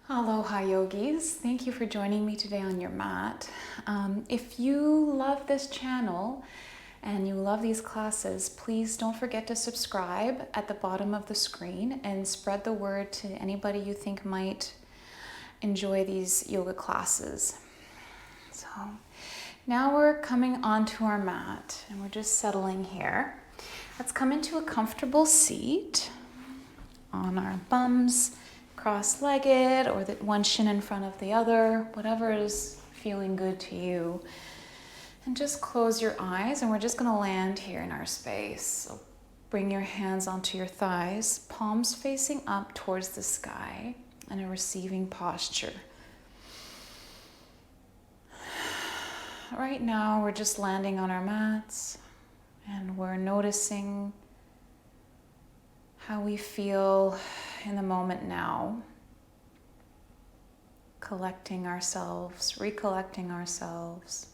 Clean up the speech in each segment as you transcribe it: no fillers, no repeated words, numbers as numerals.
Aloha yogis, thank you for joining me today on your mat. If you love this channel and you love these classes, please don't forget to subscribe at the bottom of the screen and spread the word to anybody you think might enjoy these yoga classes. So now we're coming onto our mat and we're just settling here. Let's come into a comfortable seat on our bums, cross-legged, or the one shin in front of the other, whatever is feeling good to you. And just close your eyes, and we're just going to land here in our space. So bring your hands onto your thighs, palms facing up towards the sky, in a receiving posture. Right now, we're just landing on our mats, and we're noticing how we feel in the moment now, collecting ourselves, recollecting ourselves,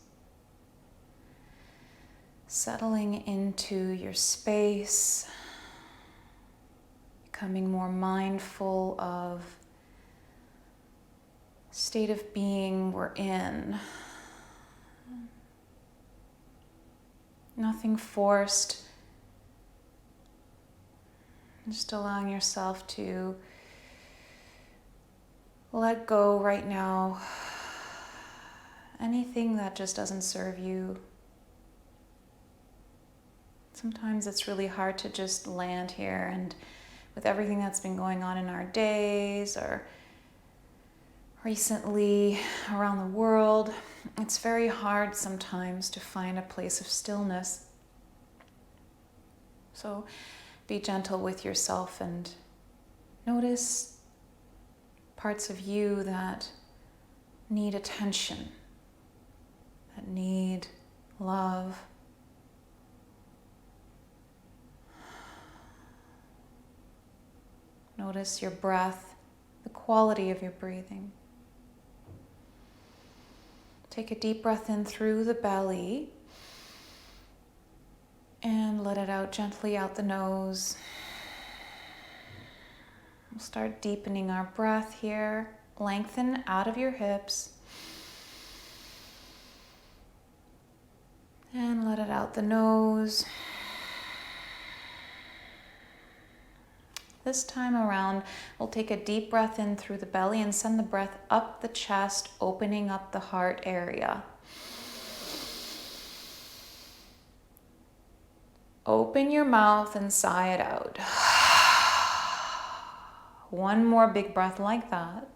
settling into your space, becoming more mindful of the state of being we're in. Nothing forced. Just allowing yourself to let go right now. Anything that just doesn't serve you. Sometimes it's really hard to just land here, and with everything that's been going on in our days or recently around the world, it's very hard sometimes to find a place of stillness. So be gentle with yourself and notice parts of you that need attention, that need love. Notice your breath, the quality of your breathing. Take a deep breath in through the belly. And let it out gently out the nose. We'll start deepening our breath here. Lengthen out of your hips. And let it out the nose. This time around, we'll take a deep breath in through the belly and send the breath up the chest, opening up the heart area. Open your mouth and sigh it out. One more big breath like that.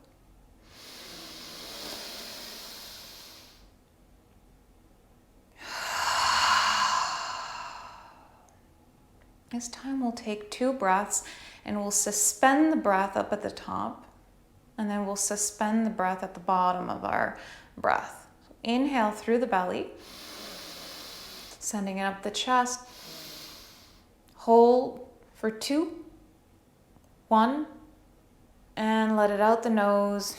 This time we'll take 2 breaths and we'll suspend the breath up at the top, and then we'll suspend the breath at the bottom of our breath. So inhale through the belly, sending it up the chest. Hold for 2, 1, and let it out the nose.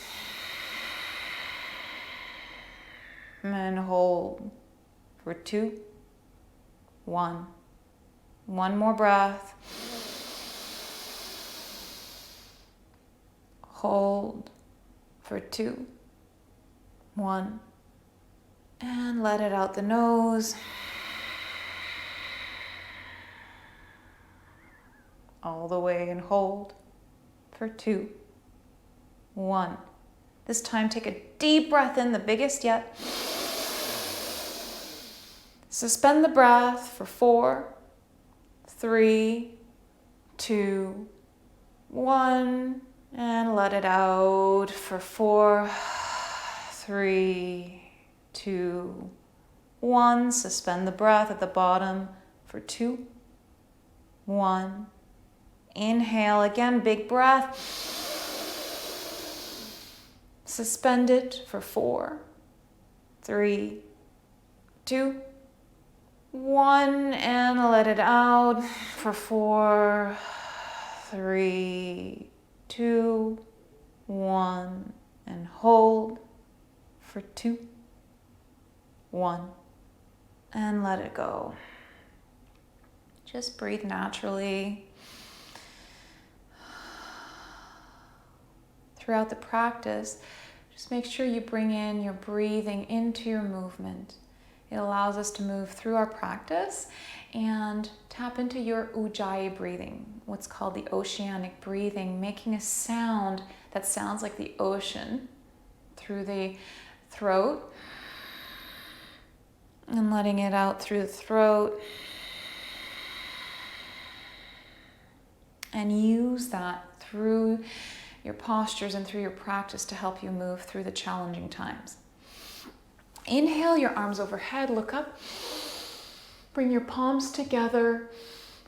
And hold for 2, 1. One more breath. Hold for 2, 1, and let it out the nose. All the way, and hold for 2, 1. This time take a deep breath in, the biggest yet. Suspend the breath for 4, 3, 2, 1, and let it out for 4, 3, 2, 1. Suspend the breath at the bottom for 2, 1. Inhale again, big breath. Suspend it for 4, 3, 2, 1, and let it out for 4, 3, 2, 1, and hold for 2, 1, and let it go. Just breathe naturally. throughout the practice, just make sure you bring in your breathing into your movement. It allows us to move through our practice and tap into your ujjayi breathing, what's called the oceanic breathing, making a sound that sounds like the ocean through the throat and letting it out through the throat. And use that through your postures and through your practice to help you move through the challenging times. Inhale your arms overhead, look up. Bring your palms together.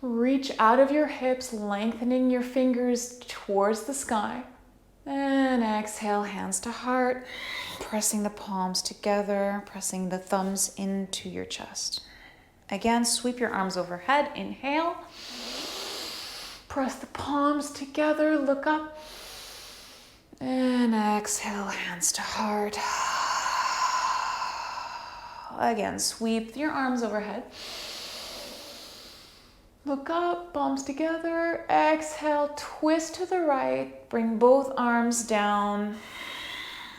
Reach out of your hips, lengthening your fingers towards the sky. And exhale, hands to heart. Pressing the palms together, pressing the thumbs into your chest. Again, sweep your arms overhead. Inhale. Press the palms together, look up. And exhale, hands to heart. Again, sweep your arms overhead. Look up, palms together. Exhale, twist to the right. Bring both arms down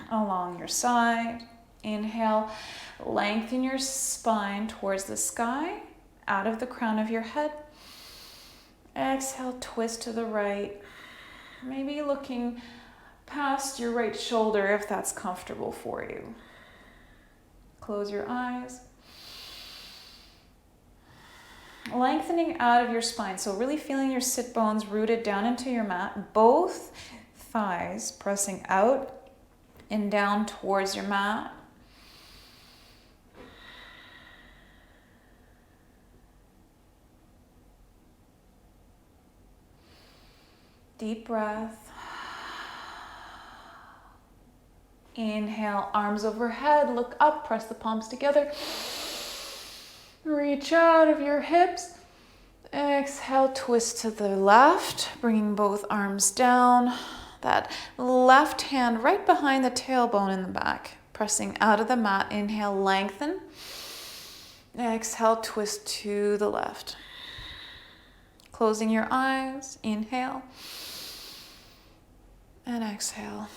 along your side. Inhale, lengthen your spine towards the sky, out of the crown of your head. Exhale, twist to the right. Maybe looking past your right shoulder if that's comfortable for you. Close your eyes. Lengthening out of your spine. So really feeling your sit bones rooted down into your mat. Both thighs pressing out and down towards your mat. Deep breath. Inhale, arms overhead, look up, press the palms together. Reach out of your hips. Exhale, twist to the left, bringing both arms down. That left hand right behind the tailbone in the back, pressing out of the mat. Inhale, lengthen. Exhale, twist to the left. Closing your eyes, inhale. And exhale.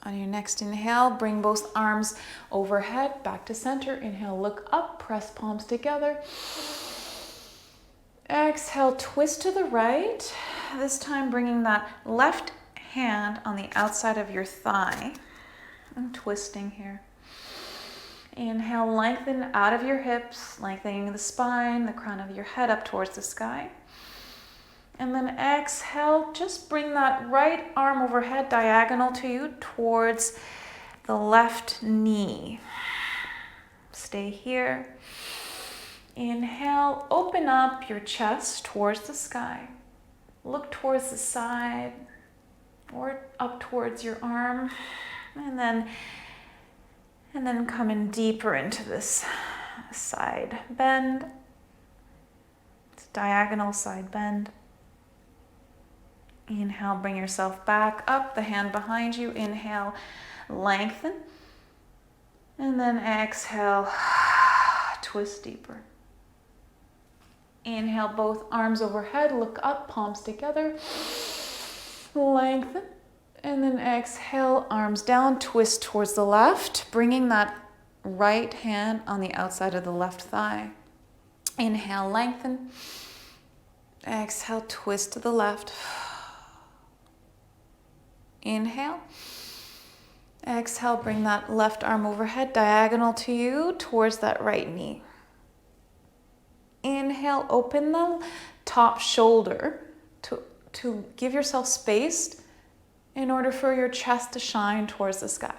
On your next inhale, bring both arms overhead, back to center. Inhale, look up, press palms together. Exhale, twist to the right. This time bringing that left hand on the outside of your thigh. I'm twisting here. Inhale, lengthen out of your hips, lengthening the spine, the crown of your head up towards the sky. And then exhale, just bring that right arm overhead, diagonal to you, towards the left knee. Stay here. Inhale, open up your chest towards the sky. Look towards the side or up towards your arm. And then come in deeper into this side bend. It's diagonal side bend. Inhale, bring yourself back up, the hand behind you. Inhale, lengthen. And then exhale, twist deeper. Inhale, both arms overhead, look up, palms together. Lengthen. And then exhale, arms down, twist towards the left, bringing that right hand on the outside of the left thigh. Inhale, lengthen. Exhale, twist to the left. Inhale. Exhale, bring that left arm overhead, diagonal to you, towards that right knee. Inhale, open the top shoulder to give yourself space in order for your chest to shine towards the sky.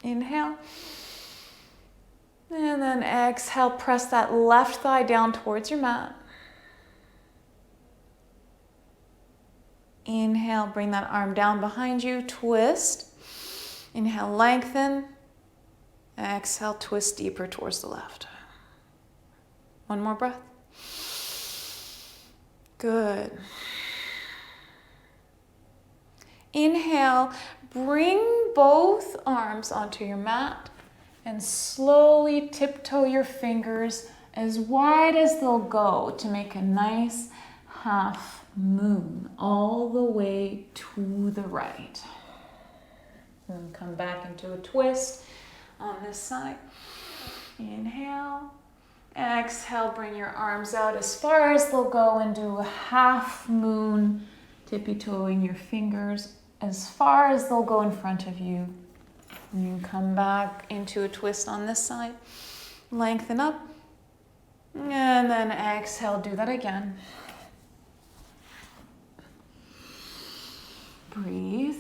Inhale. And then exhale, press that left thigh down towards your mat. Inhale, bring that arm down behind you, twist. Inhale, lengthen. Exhale, twist deeper towards the left. One more breath. Good. Inhale, bring both arms onto your mat and slowly tiptoe your fingers as wide as they'll go to make a nice half moon all the way to the right. And come back into a twist on this side. Inhale. Exhale, bring your arms out as far as they'll go and do a half moon, tippy-toeing your fingers as far as they'll go in front of you. And you come back into a twist on this side. Lengthen up. And then exhale, do that again. Breathe.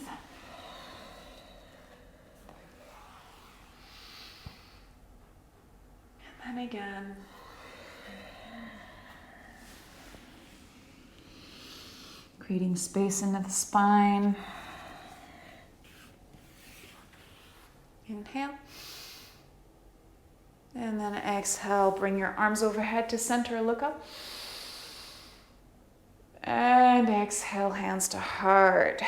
And then again. Creating space into the spine. Inhale. And then exhale, bring your arms overhead to center, look up. And exhale, hands to heart.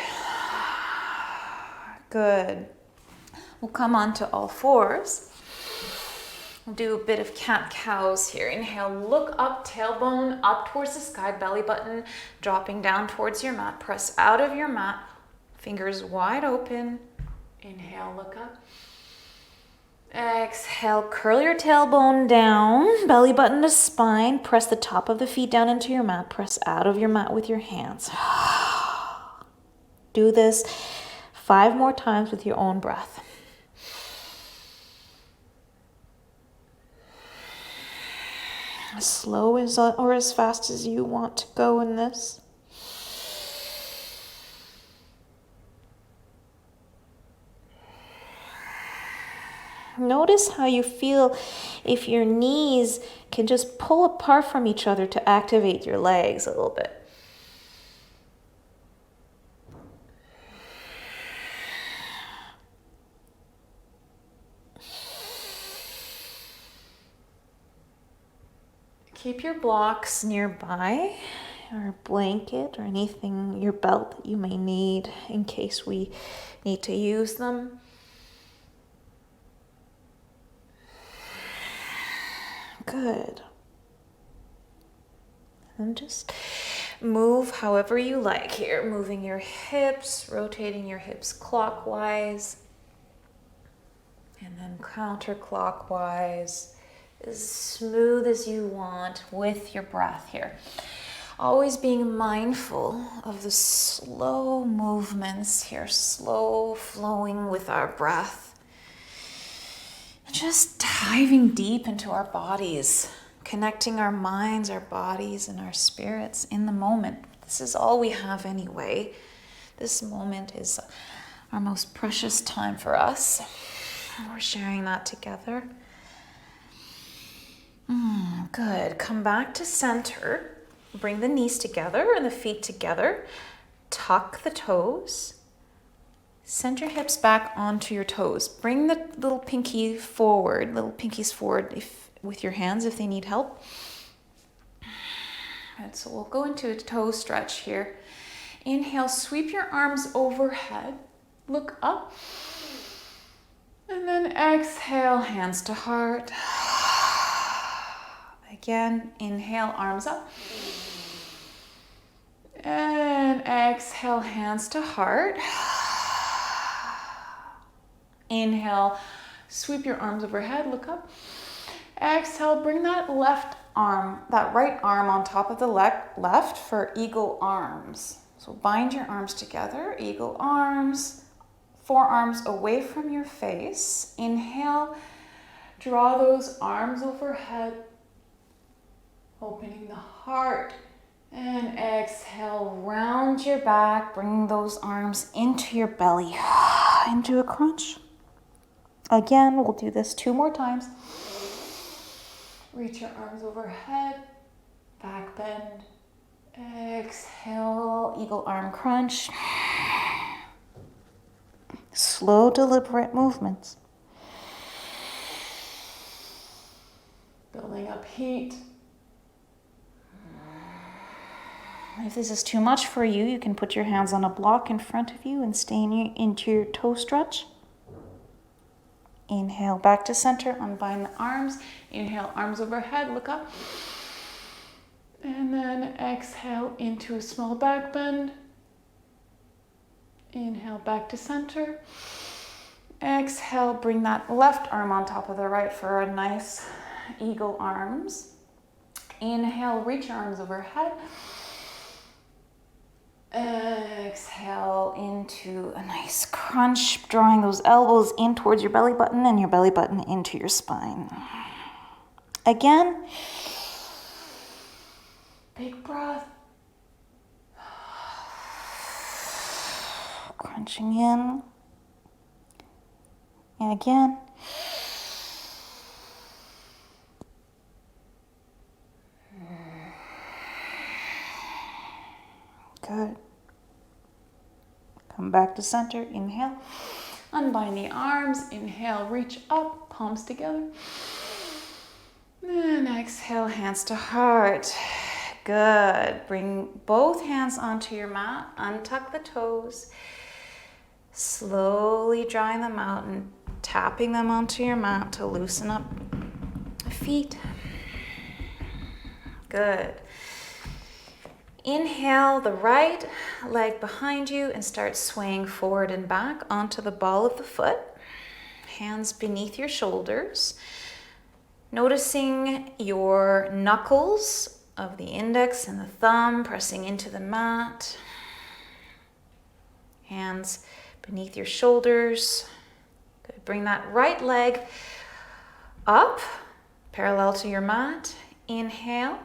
Good. We'll come onto all fours. We'll do a bit of cat-cows here. Inhale, look up, tailbone up towards the sky, belly button dropping down towards your mat. Press out of your mat, fingers wide open. Inhale, look up. Exhale, curl your tailbone down, belly button to spine. Press the top of the feet down into your mat. Press out of your mat with your hands. Do this 5 more times with your own breath. As slow as or as fast as you want to go in this. Notice how you feel if your knees can just pull apart from each other to activate your legs a little bit. Keep your blocks nearby, or a blanket, or anything, your belt that you may need in case we need to use them. Good. And just move however you like here, moving your hips, rotating your hips clockwise, and then counterclockwise. As smooth as you want with your breath here. Always being mindful of the slow movements here, slow flowing with our breath. Just diving deep into our bodies, connecting our minds, our bodies, and our spirits in the moment. This is all we have anyway. This moment is our most precious time for us. We're sharing that together. Good. Come back to center. Bring the knees together and the feet together. Tuck the toes. Send your hips back onto your toes. Bring the little pinkies forward with your hands if they need help. Good. So we'll go into a toe stretch here. Inhale, sweep your arms overhead. Look up. And then exhale, hands to heart. Again, inhale, arms up. And exhale, hands to heart. Inhale, sweep your arms overhead, look up. Exhale, bring that right arm on top of the left for eagle arms. So bind your arms together, eagle arms, forearms away from your face. Inhale, draw those arms overhead, opening the heart. And exhale, round your back, bring those arms into your belly, into a crunch. Again, we'll do this 2 more times. Reach your arms overhead, back bend. Exhale, eagle arm crunch. Slow, deliberate movements. Building up heat. If this is too much for you, you can put your hands on a block in front of you and stay into your toe stretch. Inhale, back to center, unbind the arms. Inhale, arms overhead, look up. And then exhale into a small back bend. Inhale, back to center. Exhale, bring that left arm on top of the right for a nice eagle arms. Inhale, reach your arms overhead. Exhale into a nice crunch, drawing those elbows in towards your belly button and your belly button into your spine. Again, big breath. Crunching in. And again. Good. Come back to center. Inhale. Unbind the arms. Inhale, reach up, palms together. And exhale, hands to heart. Good. Bring both hands onto your mat. Untuck the toes. Slowly drawing them out and tapping them onto your mat to loosen up the feet. Good. Inhale the right leg behind you and start swaying forward and back onto the ball of the foot. Hands beneath your shoulders. Noticing your knuckles of the index and the thumb pressing into the mat. Hands beneath your shoulders. Good. Bring that right leg up, parallel to your mat. Inhale.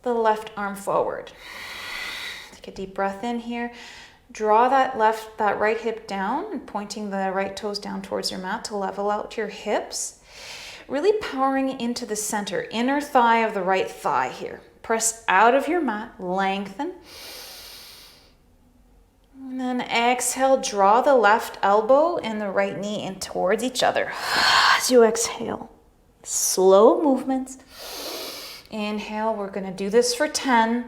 The left arm forward. Take a deep breath in here. Draw that right hip down, pointing the right toes down towards your mat to level out your hips. Really powering into the center, inner thigh of the right thigh here. Press out of your mat, lengthen. And then exhale, draw the left elbow and the right knee in towards each other. As you exhale, slow movements. Inhale, we're going to do this for 10.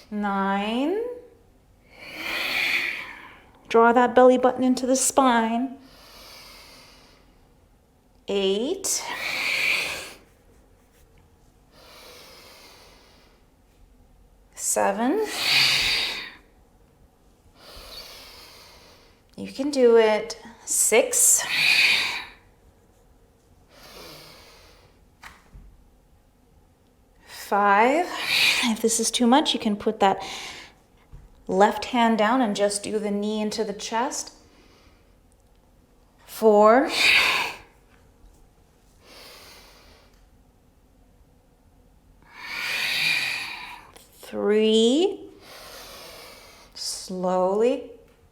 9. Draw that belly button into the spine. 8. 7. You can do it. 6. 5. If this is too much, you can put that left hand down and just do the knee into the chest. 4. 3. Slowly,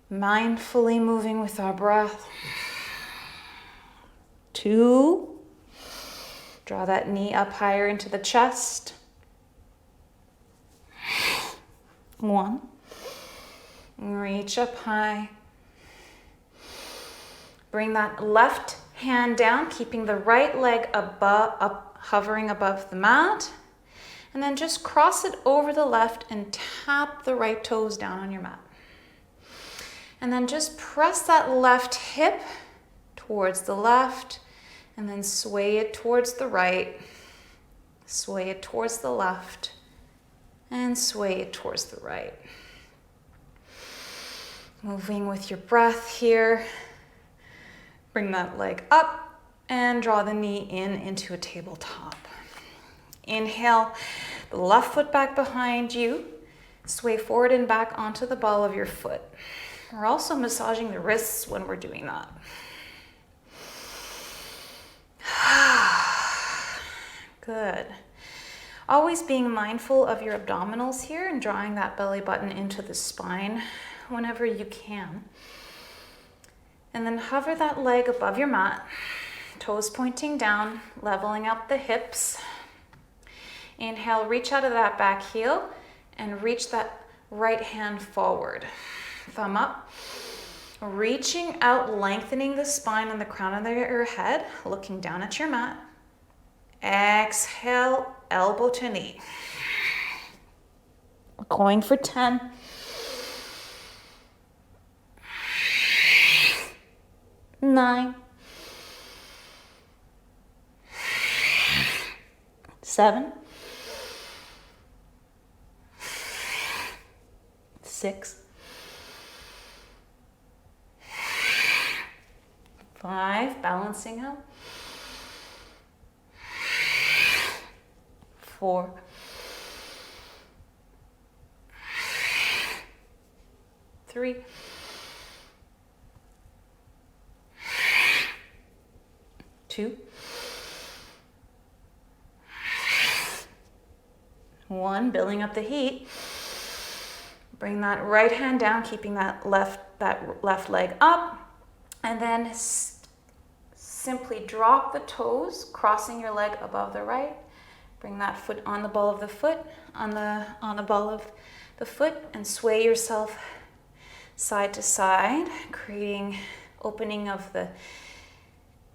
mindfully moving with our breath. 2. Draw that knee up higher into the chest. 1. Reach up high. Bring that left hand down, keeping the right leg up, hovering above the mat. And then just cross it over the left and tap the right toes down on your mat. And then just press that left hip towards the left, and then sway it towards the right, sway it towards the left, and sway it towards the right. Moving with your breath here. Bring that leg up and draw the knee in into a tabletop. Inhale, the left foot back behind you. Sway forward and back onto the ball of your foot. We're also massaging the wrists when we're doing that. Good. Always being mindful of your abdominals here and drawing that belly button into the spine whenever you can. And then hover that leg above your mat, toes pointing down, leveling out the hips. Inhale, reach out of that back heel and reach that right hand forward. Thumb up. Reaching out, lengthening the spine and the crown of your head, looking down at your mat. Exhale, elbow to knee. Going for 10. 9. 7. 6. 5, balancing out. 4. 3. 2. 1, building up the heat. Bring that right hand down, keeping that left leg up. And then simply drop the toes, crossing your leg above the right. Bring that foot on the ball of the foot, on the ball of the foot, and sway yourself side to side, creating opening of the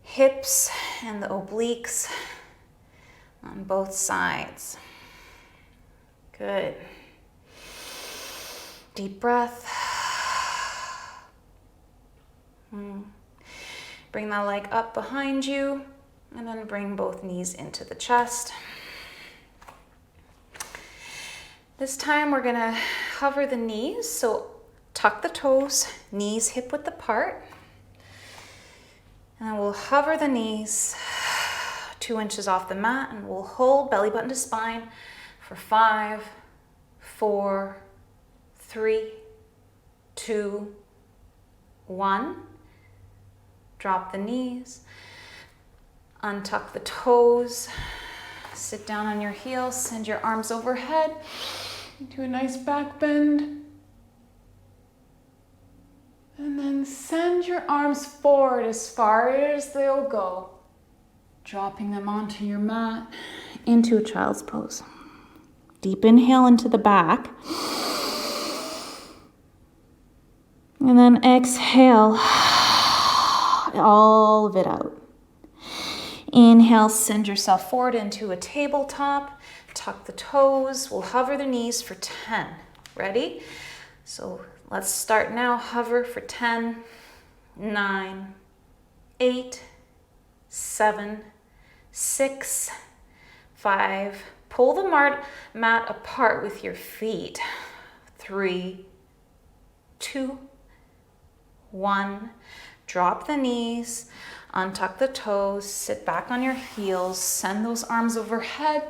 hips and the obliques on both sides. Good. Deep breath. Bring that leg up behind you, and then bring both knees into the chest. This time we're gonna hover the knees, so tuck the toes, knees hip width apart. And then we'll hover the knees 2 inches off the mat, and we'll hold belly button to spine for 5, 4, 3, 2, 1. Drop the knees, untuck the toes, sit down on your heels, send your arms overhead into a nice back bend. And then send your arms forward as far as they'll go, dropping them onto your mat into a child's pose. Deep inhale into the back. And then exhale all of it out. Inhale, send yourself forward into a tabletop. Tuck the toes. We'll hover the knees for 10. Ready? So let's start now. Hover for 10, 9, 8, 7, 6, 5. Pull the mat apart with your feet. 3, 2, 1. Drop the knees, untuck the toes, sit back on your heels, send those arms overhead,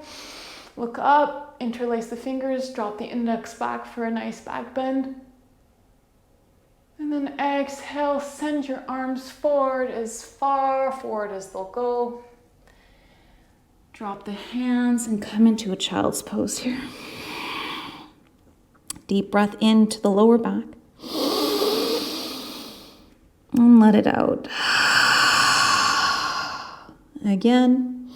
look up, interlace the fingers, drop the index back for a nice back bend. And then exhale, send your arms forward as far forward as they'll go. Drop the hands and come into a child's pose here. Deep breath into the lower back. And let it out. Again.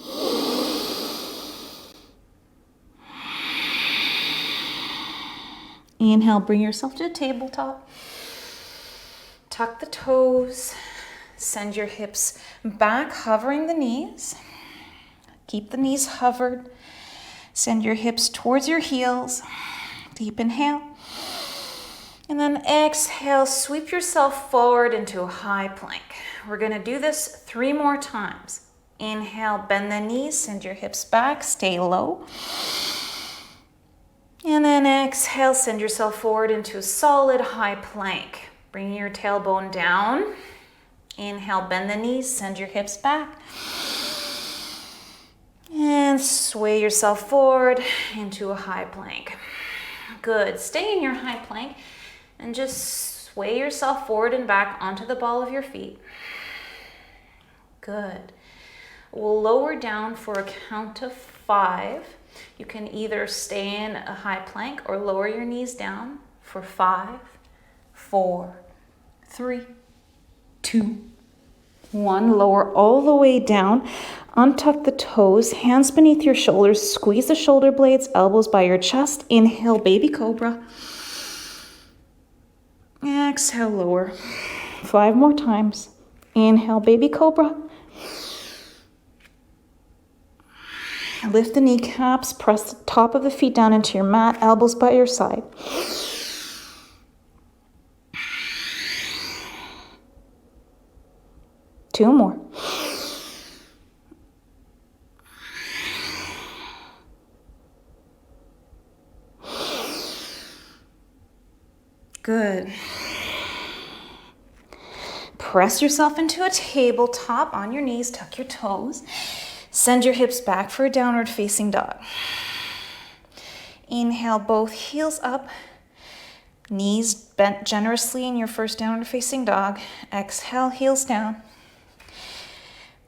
Inhale, bring yourself to a tabletop. Tuck the toes. Send your hips back, hovering the knees. Keep the knees hovered. Send your hips towards your heels. Deep inhale. And then exhale, sweep yourself forward into a high plank. We're gonna do this 3 more times. Inhale, bend the knees, send your hips back, stay low. And then exhale, send yourself forward into a solid high plank. Bring your tailbone down. Inhale, bend the knees, send your hips back. And sway yourself forward into a high plank. Good, stay in your high plank. And just sway yourself forward and back onto the ball of your feet. Good. We'll lower down for a count of 5. You can either stay in a high plank or lower your knees down for 5, 4, 3, 2, 1. Lower all the way down. Untuck the toes, hands beneath your shoulders. Squeeze the shoulder blades, elbows by your chest. Inhale, baby cobra. Exhale, lower. 5 more times. Inhale, baby cobra. Lift the kneecaps, press the top of the feet down into your mat, elbows by your side. Two more. Good. Press yourself into a tabletop on your knees, tuck your toes. Send your hips back for a downward facing dog. Inhale, both heels up. Knees bent generously in your first downward facing dog. Exhale, heels down.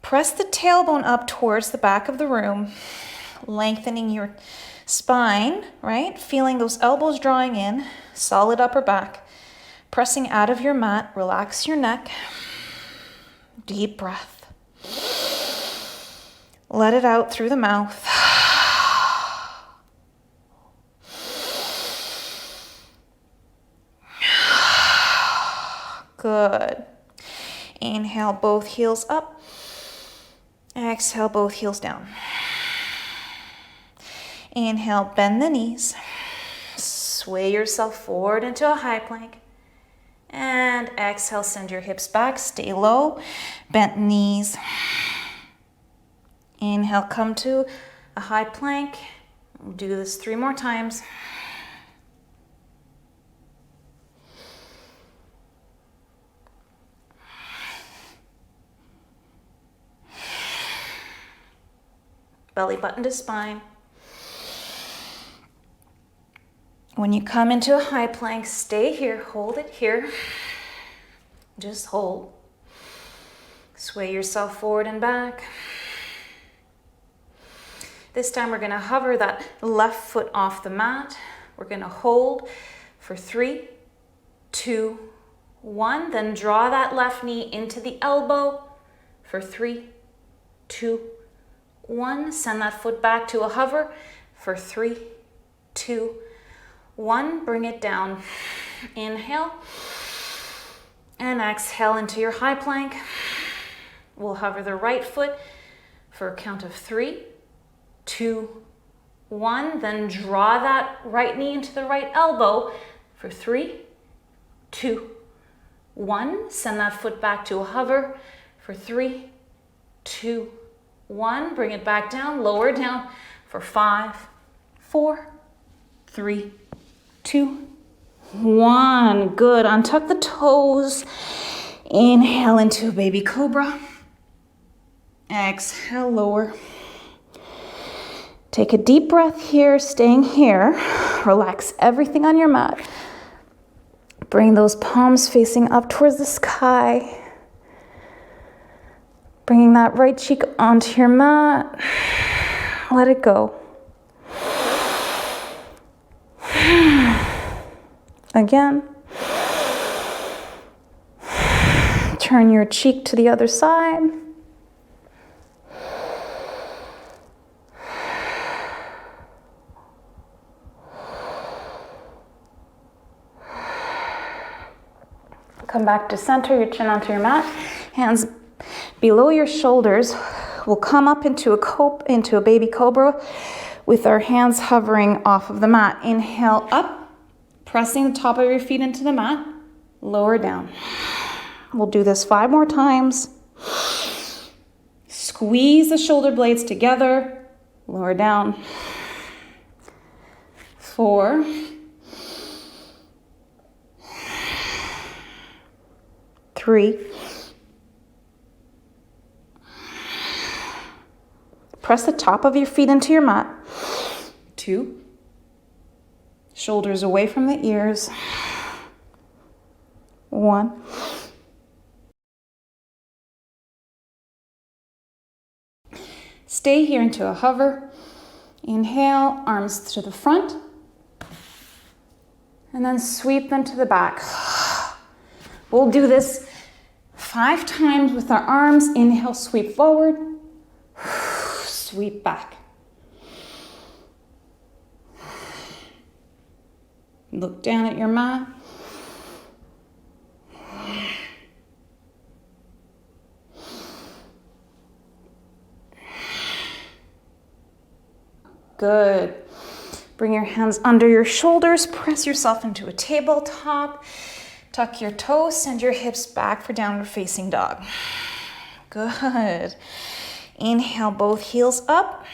Press the tailbone up towards the back of the room, lengthening your spine, right? Feeling those elbows drawing in, solid upper back. Pressing out of your mat, relax your neck. Deep breath. Let it out through the mouth. Good. Inhale, both heels up. Exhale, both heels down. Inhale, bend the knees. Sway yourself forward into a high plank. And exhale, send your hips back. Stay low, bent knees. Inhale, come to a high plank. We'll do this 3 more times. Belly button to spine. When you come into a high plank, stay here, hold it here. Just hold. Sway yourself forward and back. This time we're going to hover that left foot off the mat. We're going to hold for 3, 2, 1. Then draw that left knee into the elbow for 3, 2, 1. Send that foot back to a hover for 3, 2, 1. Bring it down. Inhale and exhale into your high plank. We'll hover the right foot for a count of 3, 2, 1. Then draw that right knee into the right elbow for 3, 2, 1. Send that foot back to a hover for 3, 2, 1. Bring it back down, lower down for 5, 4, 3, 2, 1. Good. Untuck the toes. Inhale into a baby cobra. Exhale, lower. Take a deep breath here, staying here. Relax everything on your mat. Bring those palms facing up towards the sky. Bringing that right cheek onto your mat. Let it go. Again. Turn your cheek to the other side. Come back to center, your chin onto your mat. Hands below your shoulders. We'll come up into a baby cobra with our hands hovering off of the mat. Inhale up, pressing the top of your feet into the mat. Lower down. We'll do this 5 more times. Squeeze the shoulder blades together. Lower down. 4. 3. Press the top of your feet into your mat. 2. Shoulders away from the ears. 1. Stay here into a hover. Inhale, arms to the front. And then sweep them to the back. We'll do this 5 times with our arms. Inhale, sweep forward. Sweep back. Look down at your mat. Good. Bring your hands under your shoulders. Press yourself into a tabletop. Tuck your toes. Send your hips back for downward facing dog. Good. Inhale, both heels up.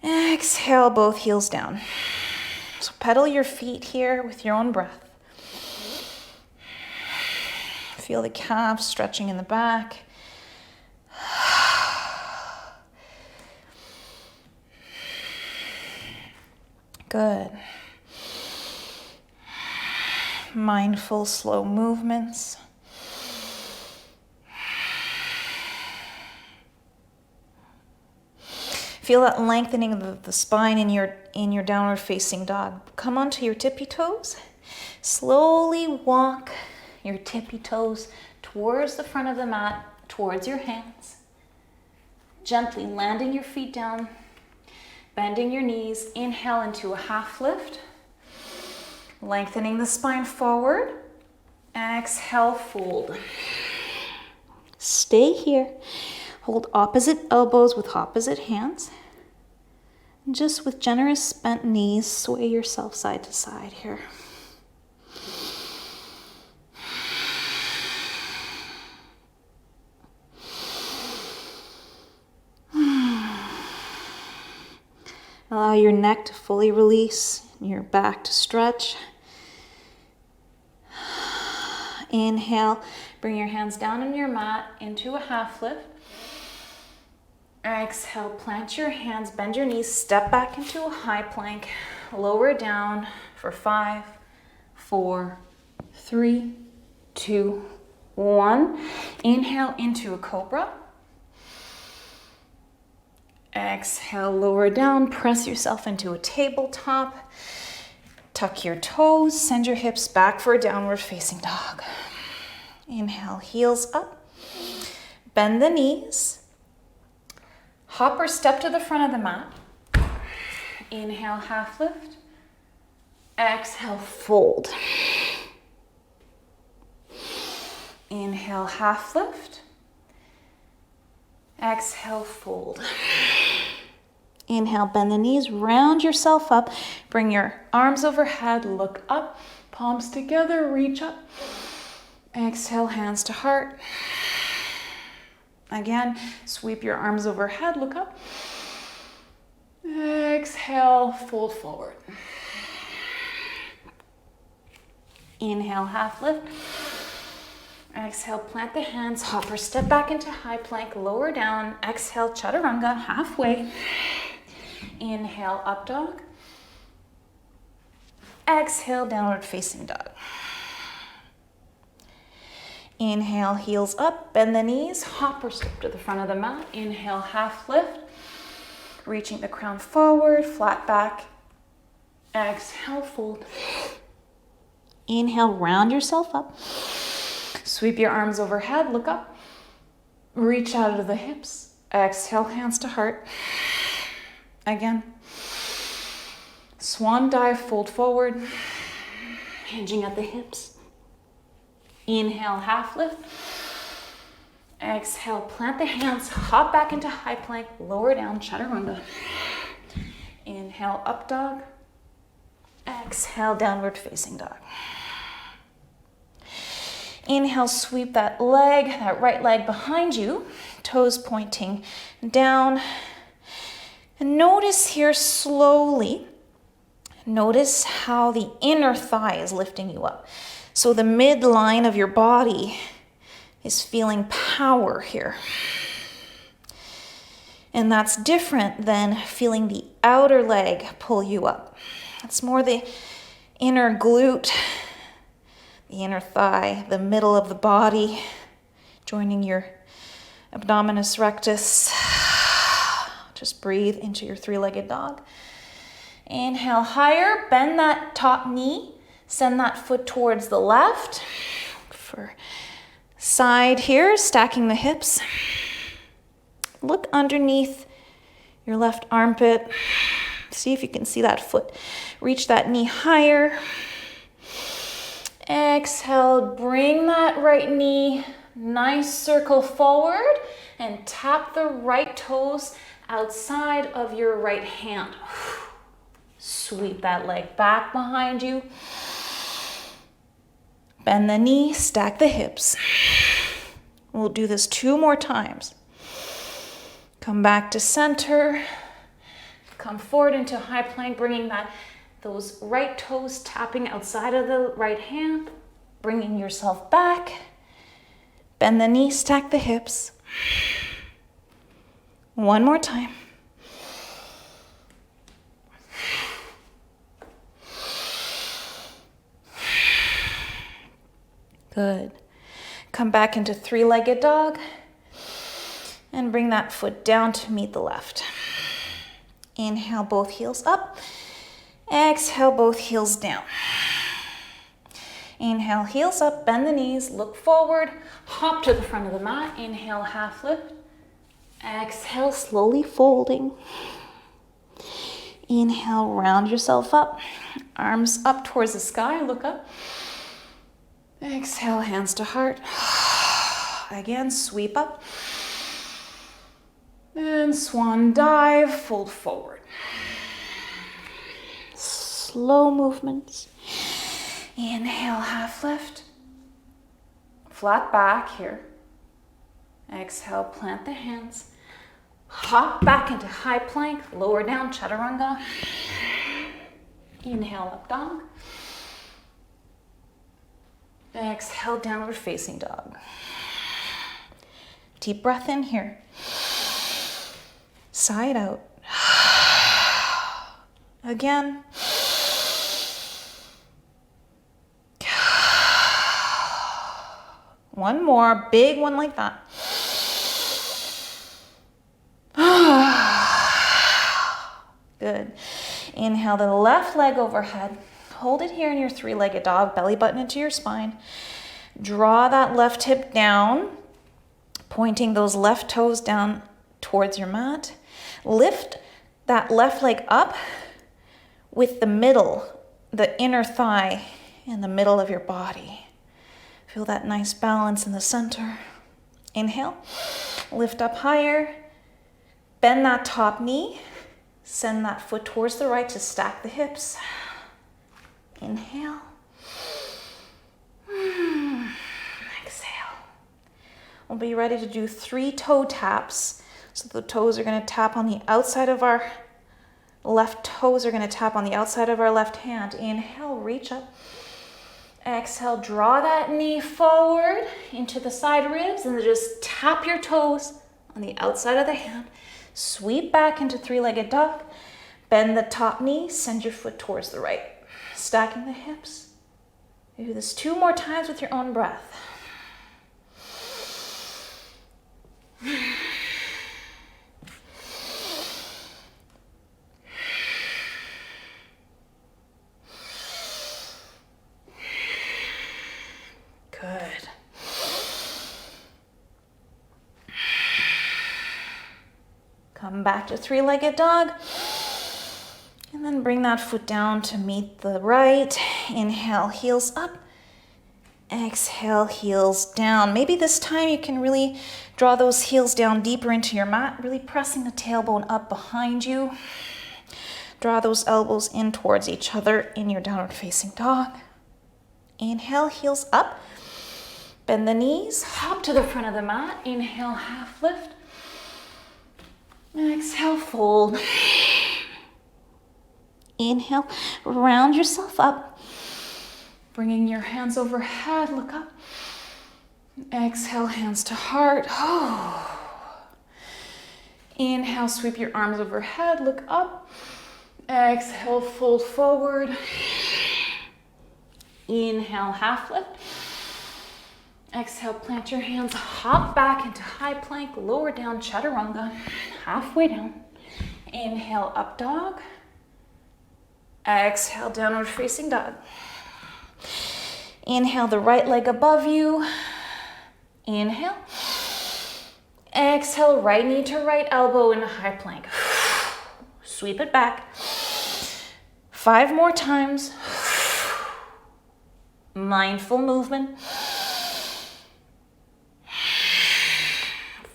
Exhale, both heels down. So pedal your feet here with your own breath. Feel the calves stretching in the back. Good. Mindful, slow movements. Feel that lengthening of the spine in your downward facing dog. Come onto your tippy toes. Slowly walk your tippy toes towards the front of the mat, towards your hands. Gently landing your feet down, bending your knees. Inhale into a half lift. Lengthening the spine forward. Exhale, fold. Stay here. Hold opposite elbows with opposite hands. And just with generous bent knees, sway yourself side to side here. Allow your neck to fully release, your back to stretch. Inhale, bring your hands down on your mat into a half lift. Exhale, plant your hands, bend your knees, step back into a high plank, lower down for 5, 4, 3, 2, 1. Inhale into a Cobra. Exhale, lower down, press yourself into a tabletop. Tuck your toes, send your hips back for a downward facing dog. Inhale, heels up. Bend the knees. Hop or step to the front of the mat. Inhale, half lift. Exhale, fold. Inhale, half lift. Exhale, fold. Inhale, bend the knees, round yourself up. Bring your arms overhead, look up, palms together, reach up. Exhale, hands to heart. Again, sweep your arms overhead, look up. Exhale, fold forward. Inhale, half lift. Exhale, plant the hands, hop or step back into high plank, lower down. Exhale, chaturanga, halfway. Inhale, up dog. Exhale, downward facing dog. Inhale, heels up, bend the knees, hop or step to the front of the mat. Inhale, half lift. Reaching the crown forward, flat back. Exhale, fold. Inhale, round yourself up. Sweep your arms overhead, look up. Reach out to the hips. Exhale, hands to heart. Again. Swan dive, fold forward. Hinging at the hips. Inhale, half lift. Exhale, plant the hands, hop back into high plank, lower down, chaturanga. Inhale, up dog. Exhale, downward facing dog. Inhale, sweep that leg, that right leg behind you, toes pointing down. And notice here slowly, notice how the inner thigh is lifting you up. So the midline of your body is feeling power here. And that's different than feeling the outer leg pull you up. It's more the inner glute, the inner thigh, the middle of the body, joining your abdominis rectus. Just breathe into your three-legged dog. Inhale higher, bend that top knee, send that foot towards the left. For side here, stacking the hips. Look underneath your left armpit. See if you can see that foot. Reach that knee higher. Exhale, bring that right knee, nice circle forward, and tap the right toes outside of your right hand. Sweep that leg back behind you. Bend the knee, stack the hips. We'll do this 2 more times. Come back to center. Come forward into high plank, bringing those right toes tapping outside of the right hand. Bringing yourself back. Bend the knee, stack the hips. 1 more time. Good. Come back into 3-legged dog and bring that foot down to meet the left. Inhale, both heels up. Exhale, both heels down. Inhale, heels up, bend the knees, look forward, hop to the front of the mat. Inhale, half lift. Exhale, slowly folding. Inhale, round yourself up. Arms up towards the sky, look up. Exhale, hands to heart. Again, sweep up. And swan dive, fold forward. Slow movements. Inhale, half lift. Flat back here. Exhale, plant the hands. Hop back into high plank, lower down, chaturanga. Inhale, up dog. Exhale, downward facing dog. Deep breath in here. Side out. Again. One more, big one like that. Good. Inhale the left leg overhead. Hold it here in your 3-legged dog, belly button into your spine. Draw that left hip down, pointing those left toes down towards your mat. Lift that left leg up with the middle, the inner thigh in the middle of your body. Feel that nice balance in the center. Inhale, lift up higher, bend that top knee, send that foot towards the right to stack the hips. Inhale. Exhale. We'll be ready to do 3 toe taps. So the toes are going to tap on the outside of our left toes are going to tap on the outside of our left hand. Inhale, reach up. Exhale, draw that knee forward into the side ribs and just tap your toes on the outside of the hand. Sweep back into 3-legged dog. Bend the top knee, send your foot towards the right. Stacking the hips. You do this 2 more times with your own breath. Good. Come back to 3-legged dog. And then bring that foot down to meet the right. Inhale, heels up. Exhale, heels down. Maybe this time you can really draw those heels down deeper into your mat, really pressing the tailbone up behind you. Draw those elbows in towards each other in your downward facing dog. Inhale, heels up. Bend the knees, hop to the front of the mat. Inhale, half lift. Exhale, fold. Inhale, round yourself up. Bringing your hands overhead, look up. Exhale, hands to heart. Inhale, sweep your arms overhead, look up. Exhale, fold forward. Inhale, half lift. Exhale, plant your hands, hop back into high plank, lower down, chaturanga, halfway down. Inhale, up dog. Exhale, downward facing dog. Inhale, the right leg above you. Inhale. Exhale, right knee to right elbow in a high plank. Sweep it back. 5 more times. Mindful movement.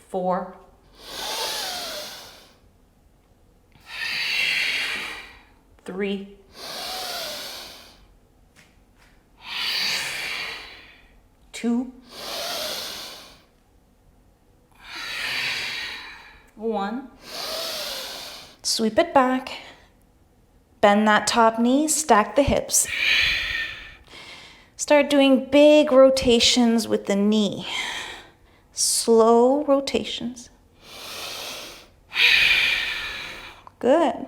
4. 3, 2, 1. Sweep it back. Bend that top knee, stack the hips. Start doing big rotations with the knee. Slow rotations. Good.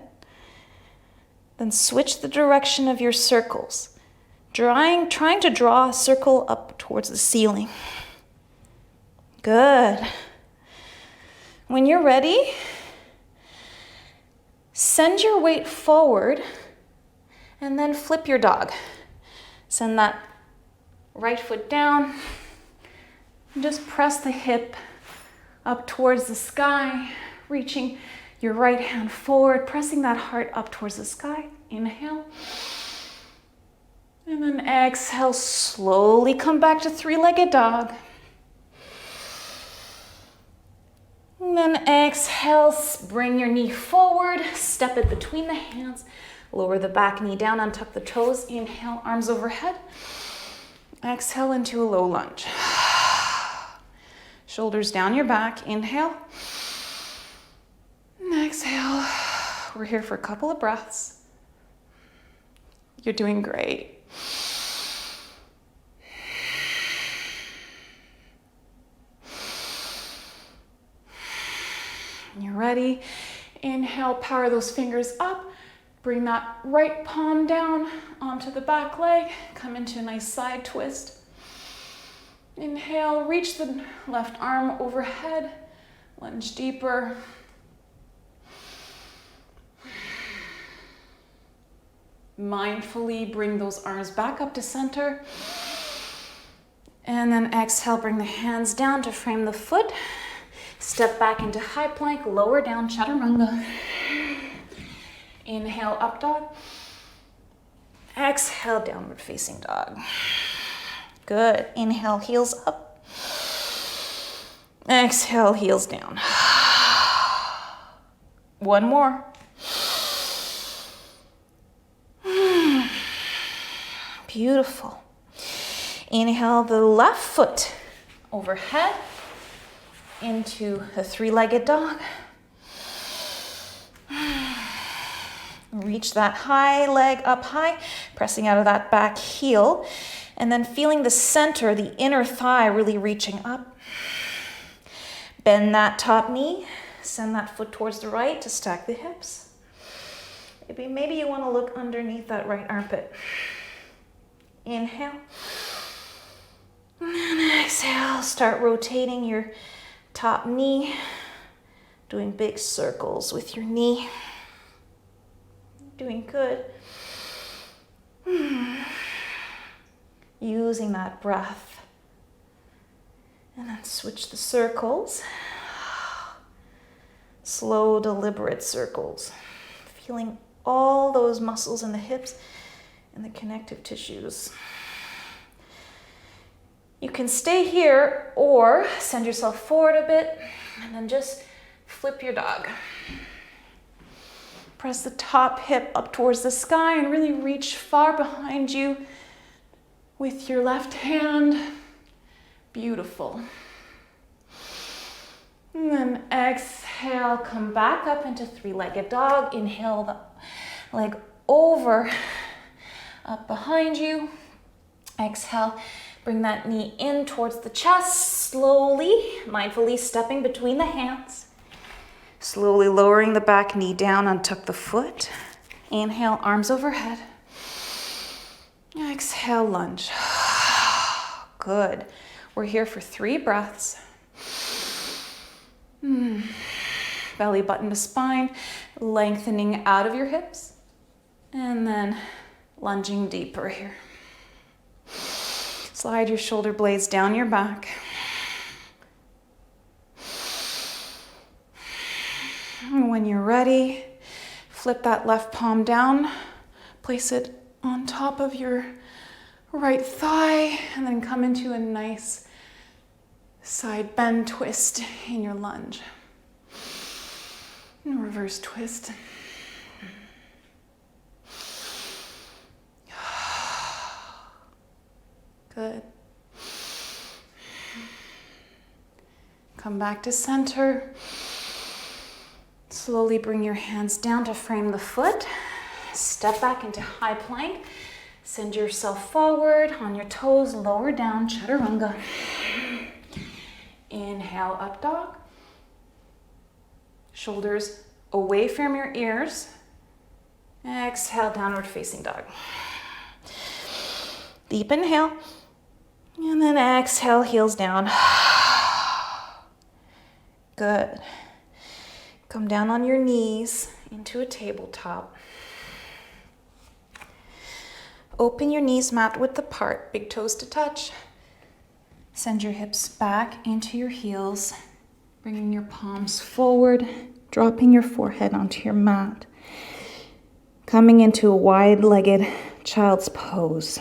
Then switch the direction of your circles. Trying to draw a circle up towards the ceiling. Good. When you're ready, send your weight forward and then flip your dog. Send that right foot down. And just press the hip up towards the sky, reaching your right hand forward, pressing that heart up towards the sky. Inhale. And then exhale, slowly come back to three-legged dog. And then exhale, bring your knee forward, step it between the hands, lower the back knee down, untuck the toes. Inhale, arms overhead. Exhale into a low lunge. Shoulders down your back. Inhale. And exhale. We're here for a couple of breaths. You're doing great. You're ready. Inhale, power those fingers up. Bring that right palm down onto the back leg. Come into a nice side twist. Inhale, reach the left arm overhead. Lunge deeper. Mindfully bring those arms back up to center. And then exhale, bring the hands down to frame the foot. Step back into high plank, lower down, chaturanga. Inhale, up dog. Exhale, downward facing dog. Good. Inhale, heels up. Exhale, heels down. One more. Beautiful. Inhale the left foot overhead into a three-legged dog. Reach that high leg up high, pressing out of that back heel, and then feeling the center, the inner thigh really reaching up. Bend that top knee, send that foot towards the right to stack the hips. Maybe you want to look underneath that right armpit. Inhale. And exhale, start rotating your top knee, doing big circles with your knee. Doing good. Using that breath. And then switch the circles. Slow, deliberate circles. Feeling all those muscles in the hips and the connective tissues. You can stay here or send yourself forward a bit and then just flip your dog. Press the top hip up towards the sky and really reach far behind you with your left hand. Beautiful. And then exhale, come back up into three-legged dog. Inhale the leg over, up behind you. Exhale, bring that knee in towards the chest, slowly, mindfully stepping between the hands. Slowly lowering the back knee down, untuck the foot. Inhale, arms overhead. Exhale, lunge. Good. We're here for 3 breaths. Belly button to spine, lengthening out of your hips. And then lunging deeper here. Slide your shoulder blades down your back. And when you're ready, flip that left palm down, place it on top of your right thigh, and then come into a nice side bend twist in your lunge. And reverse twist. Good. Come back to center. Slowly bring your hands down to frame the foot. Step back into high plank. Send yourself forward on your toes, lower down, chaturanga. Inhale, up dog. Shoulders away from your ears. Exhale, downward facing dog. Deep inhale. And then exhale, heels down. Good. Come down on your knees into a tabletop. Open your knees mat width apart, big toes to touch. Send your hips back into your heels, bringing your palms forward, dropping your forehead onto your mat. Coming into a wide-legged child's pose.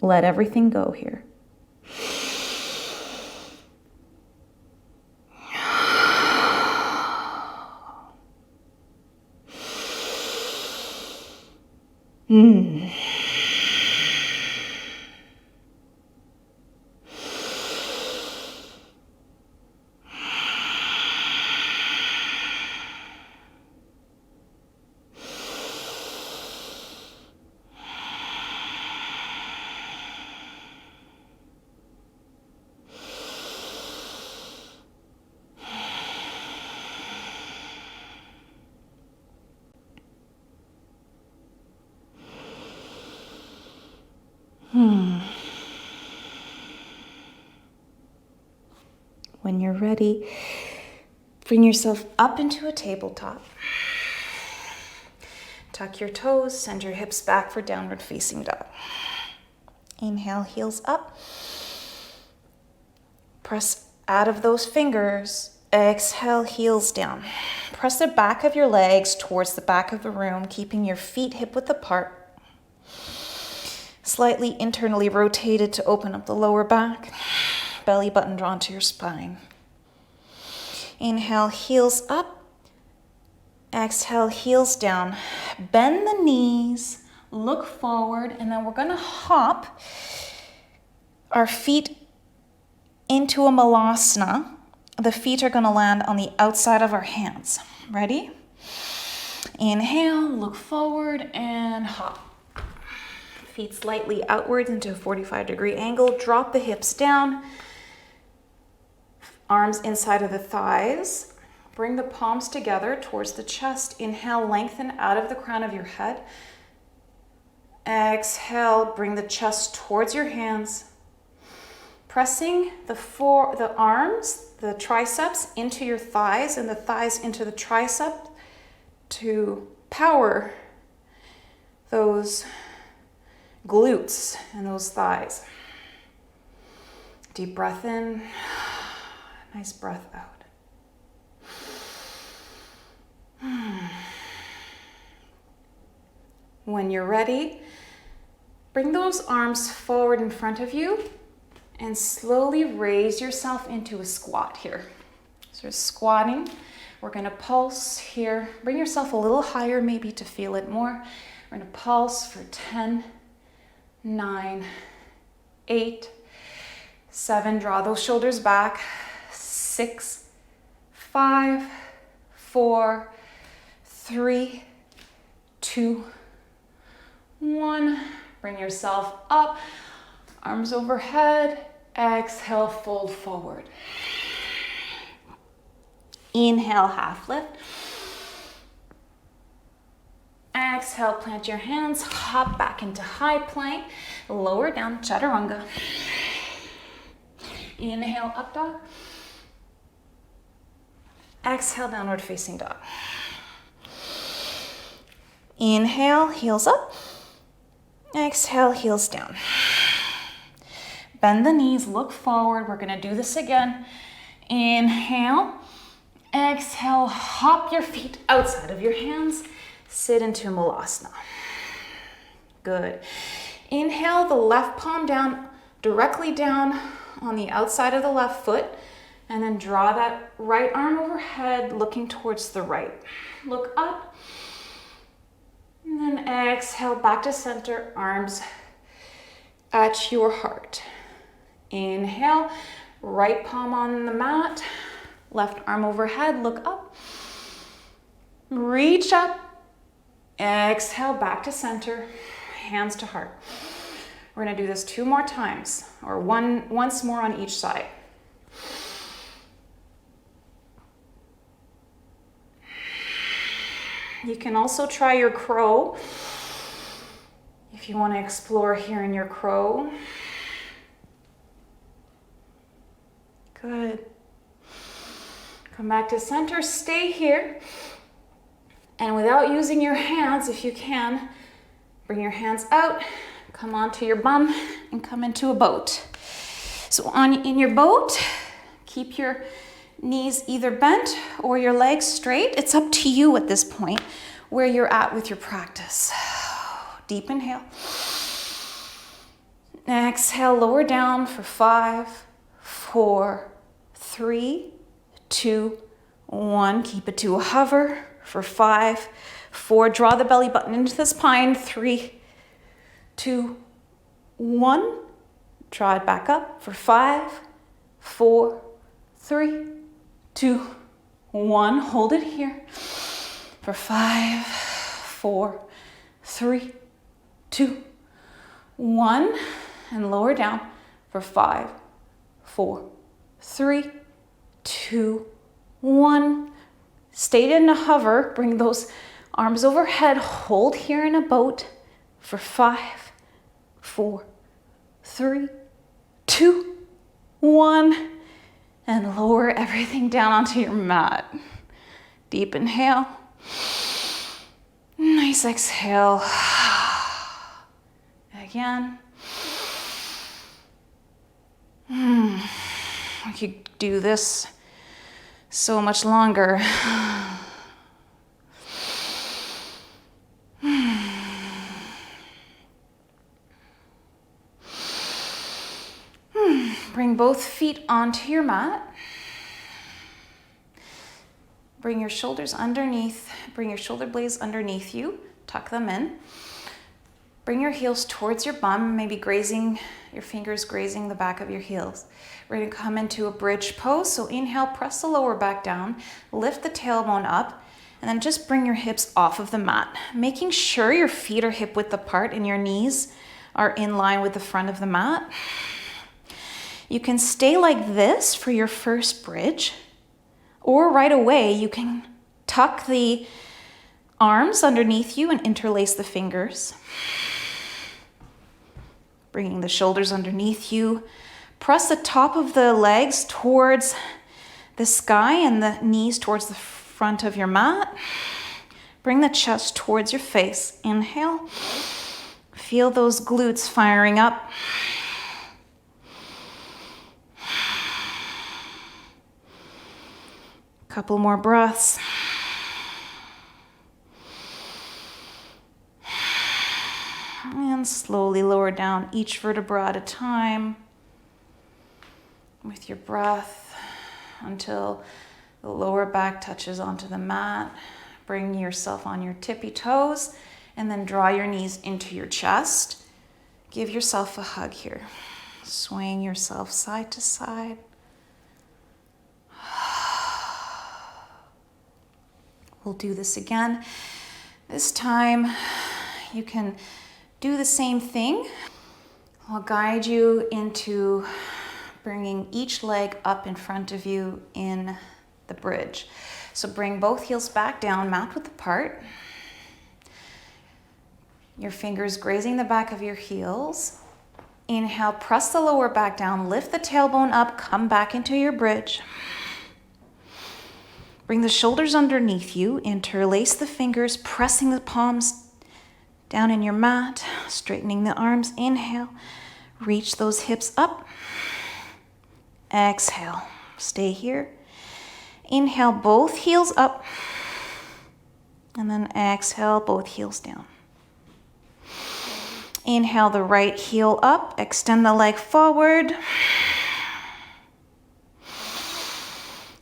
Let everything go here. When you're ready, bring yourself up into a tabletop. Tuck your toes, send your hips back for downward facing dog. Inhale, heels up. Press out of those fingers. Exhale, heels down. Press the back of your legs towards the back of the room, keeping your feet hip width apart. Slightly internally rotated to open up the lower back. Belly button drawn to your spine. Inhale, heels up. Exhale, heels down. Bend the knees, look forward, and then we're gonna hop our feet into a Malasana. The feet are gonna land on the outside of our hands. Ready? Inhale, look forward, and hop. Feet slightly outwards into a 45-degree angle. Drop the hips down. Arms inside of the thighs. Bring the palms together towards the chest. Inhale, lengthen out of the crown of your head. Exhale, bring the chest towards your hands. Pressing the arms, the triceps into your thighs and the thighs into the tricep to power those glutes and those thighs. Deep breath in, nice breath out. When you're ready, bring those arms forward in front of you and slowly raise yourself into a squat here. So squatting, we're gonna pulse here. Bring yourself a little higher maybe to feel it more. We're gonna pulse for 10, 9, 8, 7, draw those shoulders back, 6, 5, 4, 3, 2, 1. Bring yourself up, arms overhead, exhale, fold forward. Inhale, half lift. Exhale, plant your hands, hop back into high plank, lower down, chaturanga. Inhale, up dog. Exhale, downward facing dog. Inhale, heels up. Exhale, heels down. Bend the knees, look forward. We're gonna do this again. Inhale, exhale, hop your feet outside of your hands. Sit into Malasana. Good. Inhale, the left palm down, directly down on the outside of the left foot, and then draw that right arm overhead, looking towards the right. Look up, and then exhale, back to center, arms at your heart. Inhale, right palm on the mat, left arm overhead, look up. Reach up. Exhale, back to center, hands to heart. We're going to do this 2 more times, or once more on each side. You can also try your crow if you want to explore here in your crow. Good. Come back to center, stay here. And without using your hands, if you can, bring your hands out, come onto your bum, and come into a boat. So in your boat, keep your knees either bent or your legs straight. It's up to you at this point where you're at with your practice. Deep inhale. Exhale, lower down for 5, 4, 3, 2, 1. Keep it to a hover for 5, 4. Draw the belly button into the spine. 3, 2, 1. Draw it back up for 5, 4, 3, 2, 1. Hold it here for 5, 4, 3, 2, 1. And lower down for 5, 4, 3, 2, 1. Stay in a hover. Bring those arms overhead. Hold here in a boat for 5, 4, 3, 2, 1. And lower everything down onto your mat. Deep inhale. Nice exhale. Again. We could do this so much longer. Bring both feet onto your mat. Bring your shoulders underneath, bring your shoulder blades underneath you, tuck them in. Bring your heels towards your bum, maybe grazing, your fingers grazing the back of your heels. We're gonna come into a bridge pose. So inhale, press the lower back down, lift the tailbone up, and then just bring your hips off of the mat, making sure your feet are hip width apart and your knees are in line with the front of the mat. You can stay like this for your first bridge, or right away you can tuck the arms underneath you and interlace the fingers. Bringing the shoulders underneath you. Press the top of the legs towards the sky and the knees towards the front of your mat. Bring the chest towards your face. Inhale. Feel those glutes firing up. Couple more breaths. And slowly lower down each vertebra at a time with your breath until the lower back touches onto the mat. Bring yourself on your tippy toes and then draw your knees into your chest. Give yourself a hug here. Swaying yourself side to side. We'll do this again. This time you can do the same thing. I'll guide you into bringing each leg up in front of you in the bridge. So bring both heels back down, mat width apart. Your fingers grazing the back of your heels. Inhale, press the lower back down, lift the tailbone up, come back into your bridge. Bring the shoulders underneath you, interlace the fingers, pressing the palms down in your mat, straightening the arms. Inhale, reach those hips up. Exhale, stay here. Inhale, both heels up. And then exhale, both heels down. Inhale the right heel up, extend the leg forward.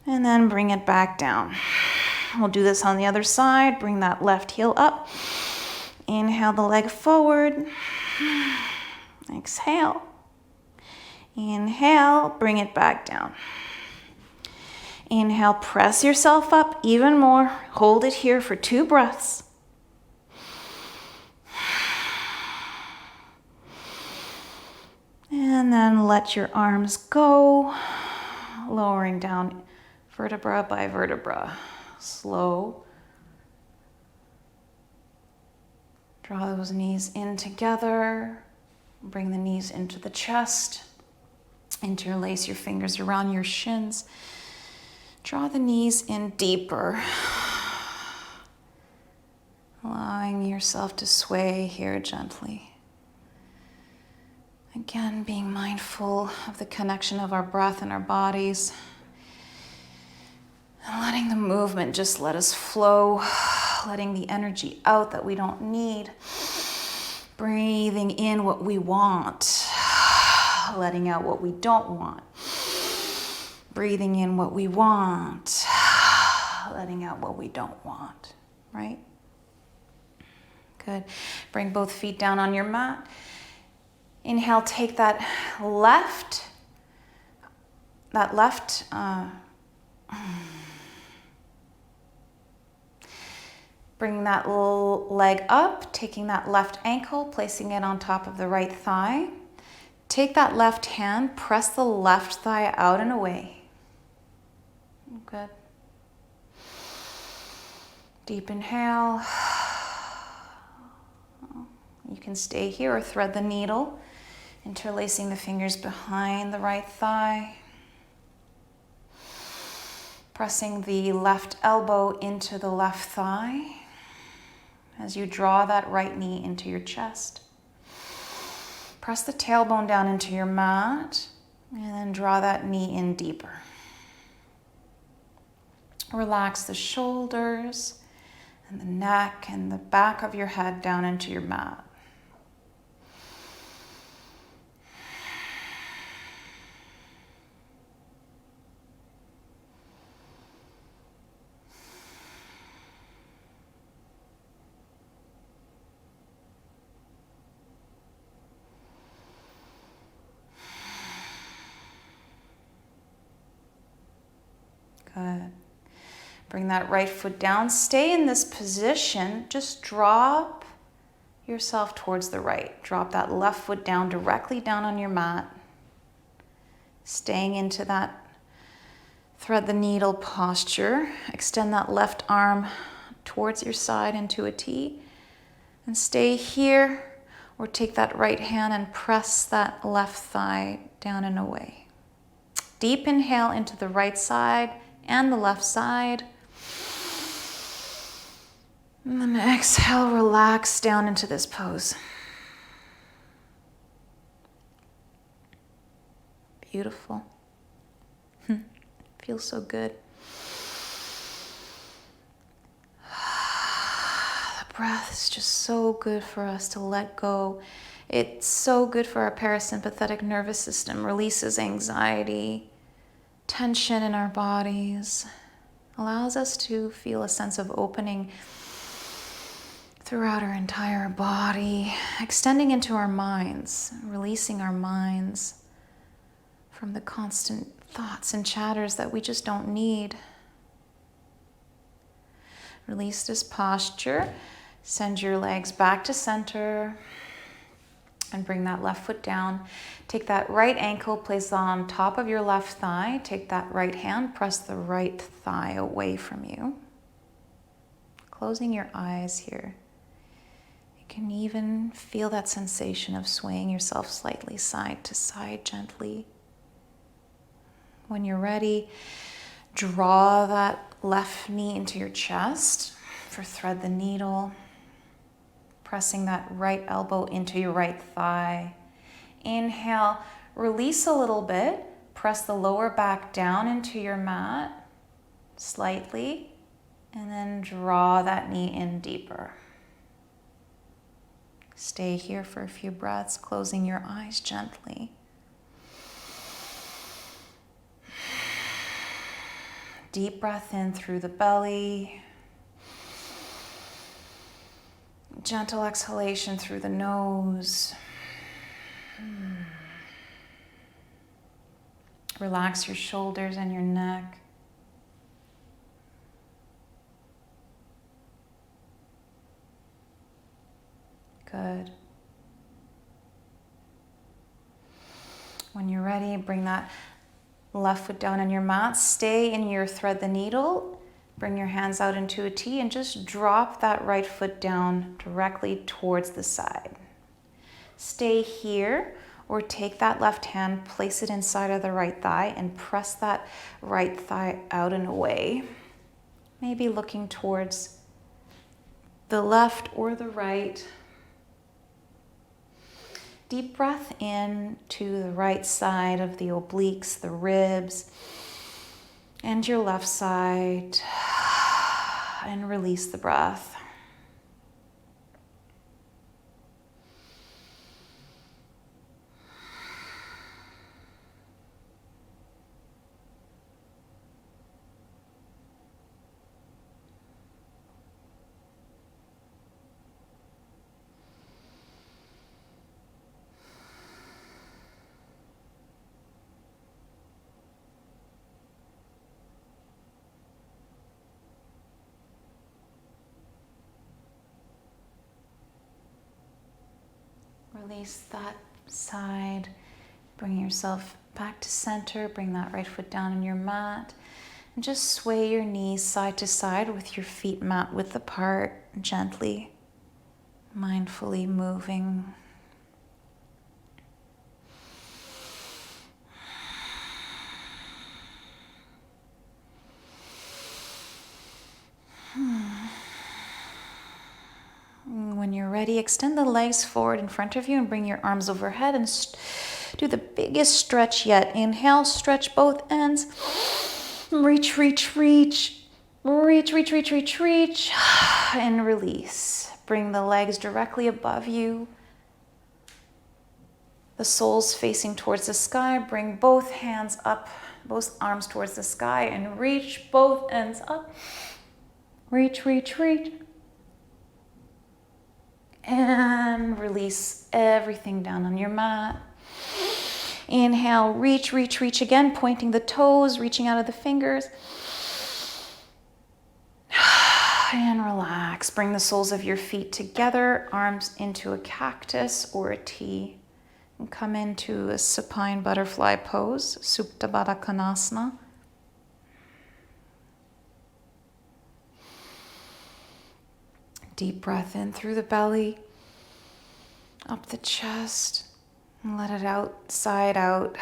And then bring it back down. We'll do this on the other side. Bring that left heel up. Inhale the leg forward. Exhale. Inhale, bring it back down. Inhale, press yourself up even more. Hold it here for 2 breaths. And then let your arms go, lowering down vertebra by vertebra. Slow. Draw those knees in together. Bring the knees into the chest. Interlace your fingers around your shins. Draw the knees in deeper. Allowing yourself to sway here gently. Again, being mindful of the connection of our breath and our bodies. And letting the movement just let us flow. Letting the energy out that we don't need. Breathing in what we want. Letting out what we don't want. Breathing in what we want. Letting out what we don't want. Right? Good. Bring both feet down on your mat. Inhale, take that left, bring that leg up, taking that left ankle, placing it on top of the right thigh. Take that left hand, press the left thigh out and away. Good. Deep inhale. You can stay here or thread the needle, interlacing the fingers behind the right thigh. Pressing the left elbow into the left thigh as you draw that right knee into your chest. Press the tailbone down into your mat and then draw that knee in deeper. Relax the shoulders and the neck and the back of your head down into your mat. Good. Bring that right foot down. Stay in this position. Just drop yourself towards the right. Drop that left foot down, directly down on your mat. Staying into that thread the needle posture. Extend that left arm towards your side into a T. And stay here, or take that right hand and press that left thigh down and away. Deep inhale into the right side and the left side. And then exhale, relax down into this pose. Beautiful. Feels so good. The breath is just so good for us to let go. It's so good for our parasympathetic nervous system. Releases anxiety, tension in our bodies. Allows us to feel a sense of opening throughout our entire body, extending into our minds, releasing our minds from the constant thoughts and chatters that we just don't need. Release this posture. Send your legs back to center and bring that left foot down. Take that right ankle, place it on top of your left thigh. Take that right hand, press the right thigh away from you. Closing your eyes here. You can even feel that sensation of swaying yourself slightly side to side gently. When you're ready, draw that left knee into your chest for thread the needle. Pressing that right elbow into your right thigh. Inhale, release a little bit. Press the lower back down into your mat slightly, and then draw that knee in deeper. Stay here for a few breaths, closing your eyes gently. Deep breath in through the belly. Gentle exhalation through the nose. Relax your shoulders and your neck. Good. When you're ready, bring that left foot down on your mat. Stay in your thread the needle. Bring your hands out into a T and just drop that right foot down directly towards the side. Stay here, or take that left hand, place it inside of the right thigh and press that right thigh out and away. Maybe looking towards the left or the right. Deep breath in to the right side of the obliques, the ribs, and your left side. And release the breath. Release that side. Bring yourself back to center. Bring that right foot down on your mat. And just sway your knees side to side with your feet mat width apart, gently, mindfully moving. When you're ready, extend the legs forward in front of you and bring your arms overhead and do the biggest stretch yet. Inhale, stretch both ends. Reach, reach, reach. Reach, reach, reach, reach, reach. And release. Bring the legs directly above you. The soles facing towards the sky. Bring both hands up, both arms towards the sky, and reach both ends up. Reach, reach, reach. And release everything down on your mat. Inhale, reach, reach, reach again, pointing the toes, reaching out of the fingers. And relax. Bring the soles of your feet together, arms into a cactus or a T. And come into a supine butterfly pose, Supta Baddha Konasana. Deep breath in through the belly, up the chest, and let it out, side out.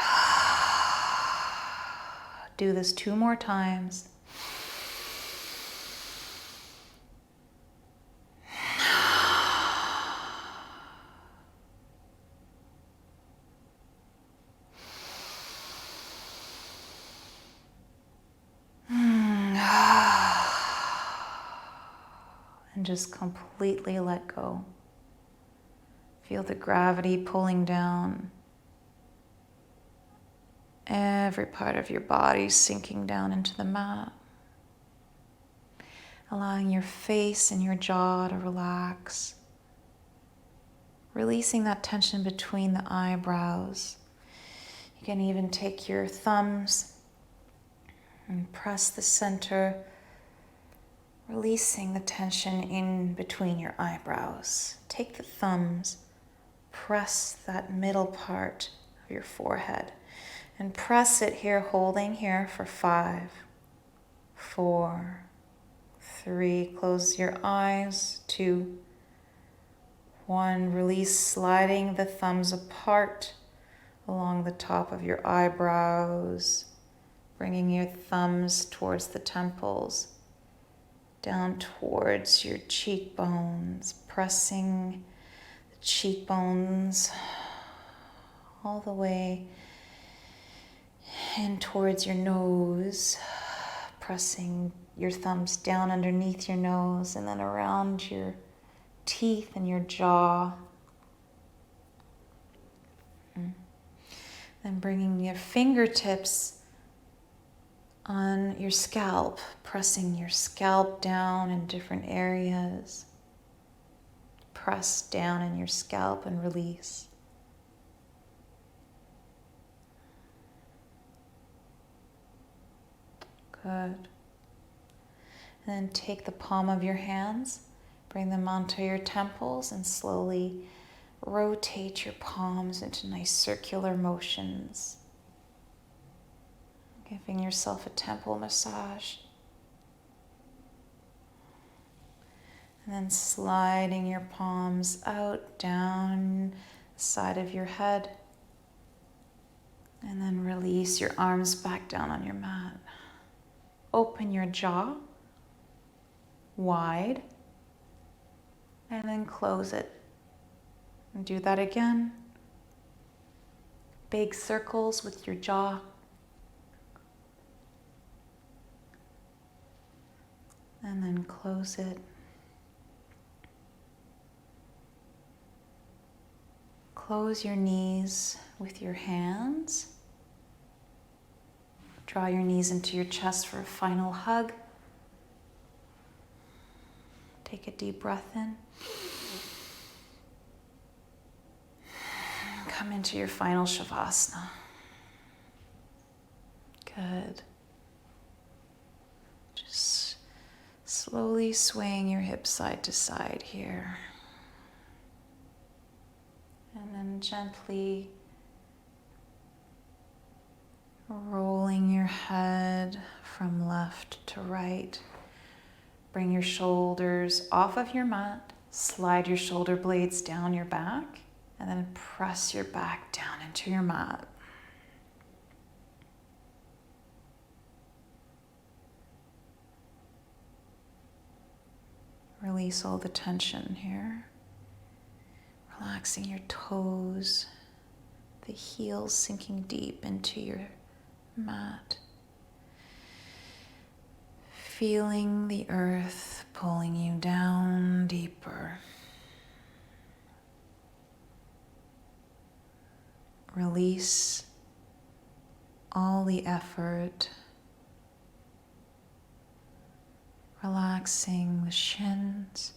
Do this 2 more times. And just completely let go. Feel the gravity pulling down. Every part of your body sinking down into the mat. Allowing your face and your jaw to relax. Releasing that tension between the eyebrows. You can even take your thumbs and press the center, releasing the tension in between your eyebrows. Take the thumbs, press that middle part of your forehead, and press it here, holding here for 5, 4, 3. Close your eyes. 2, 1. Release, sliding the thumbs apart along the top of your eyebrows, bringing your thumbs towards the temples, down towards your cheekbones, pressing the cheekbones all the way in towards your nose, pressing your thumbs down underneath your nose and then around your teeth and your jaw. Then bringing your fingertips on your scalp, pressing your scalp down in different areas. Press down in your scalp and release. Good. And then take the palm of your hands, bring them onto your temples, and slowly rotate your palms into nice circular motions, giving yourself a temple massage. And then sliding your palms out, down the side of your head. And then release your arms back down on your mat. Open your jaw wide. And then close it. And do that again. Big circles with your jaw. And then close it. Close your knees with your hands. Draw your knees into your chest for a final hug. Take a deep breath in. Come into your final Savasana. Good. Just slowly swaying your hips side to side here. And then gently rolling your head from left to right. Bring your shoulders off of your mat. Slide your shoulder blades down your back. And then press your back down into your mat. Release all the tension here. Relaxing your toes, the heels sinking deep into your mat. Feeling the earth pulling you down deeper. Release all the effort. Relaxing the shins,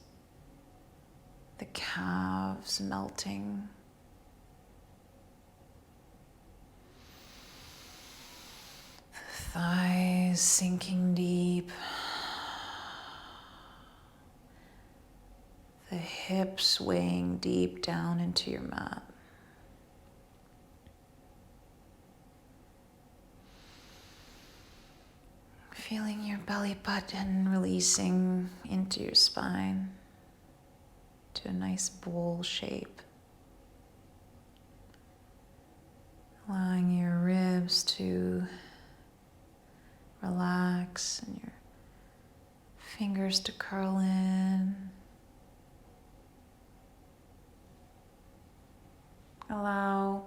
the calves melting. The thighs sinking deep. The hips weighing deep down into your mat. Feeling your belly button releasing into your spine to a nice bowl shape. Allowing your ribs to relax and your fingers to curl in. Allow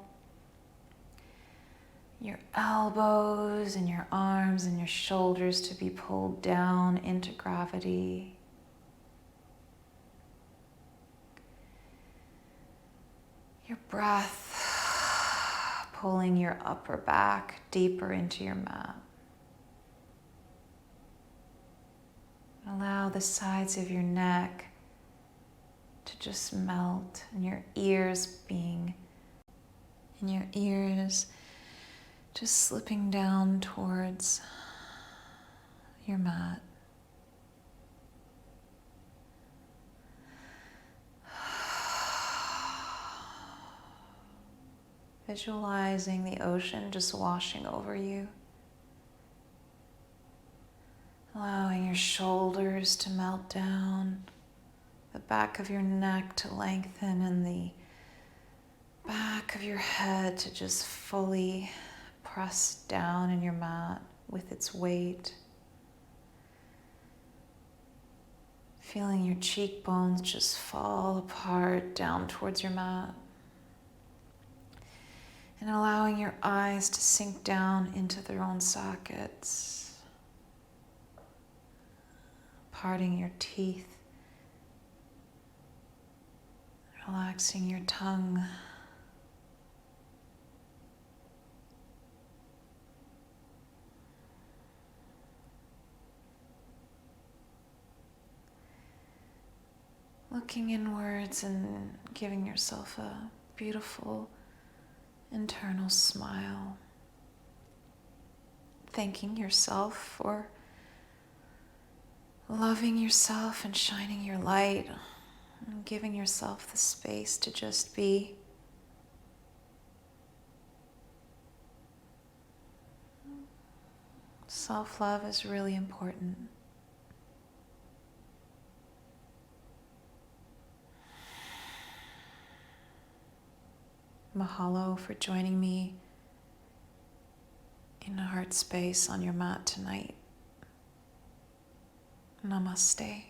your elbows and your arms and your shoulders to be pulled down into gravity. Your breath pulling your upper back deeper into your mat. Allow the sides of your neck to just melt and your ears just slipping down towards your mat. Visualizing the ocean just washing over you. Allowing your shoulders to melt down, the back of your neck to lengthen, and the back of your head to just fully press down in your mat with its weight. Feeling your cheekbones just fall apart down towards your mat. And allowing your eyes to sink down into their own sockets. Parting your teeth. Relaxing your tongue. Looking inwards and giving yourself a beautiful internal smile. thanking yourself for loving yourself and shining your light and giving yourself the space to just be. Self-love is really important. Mahalo for joining me in a heart space on your mat tonight. Namaste.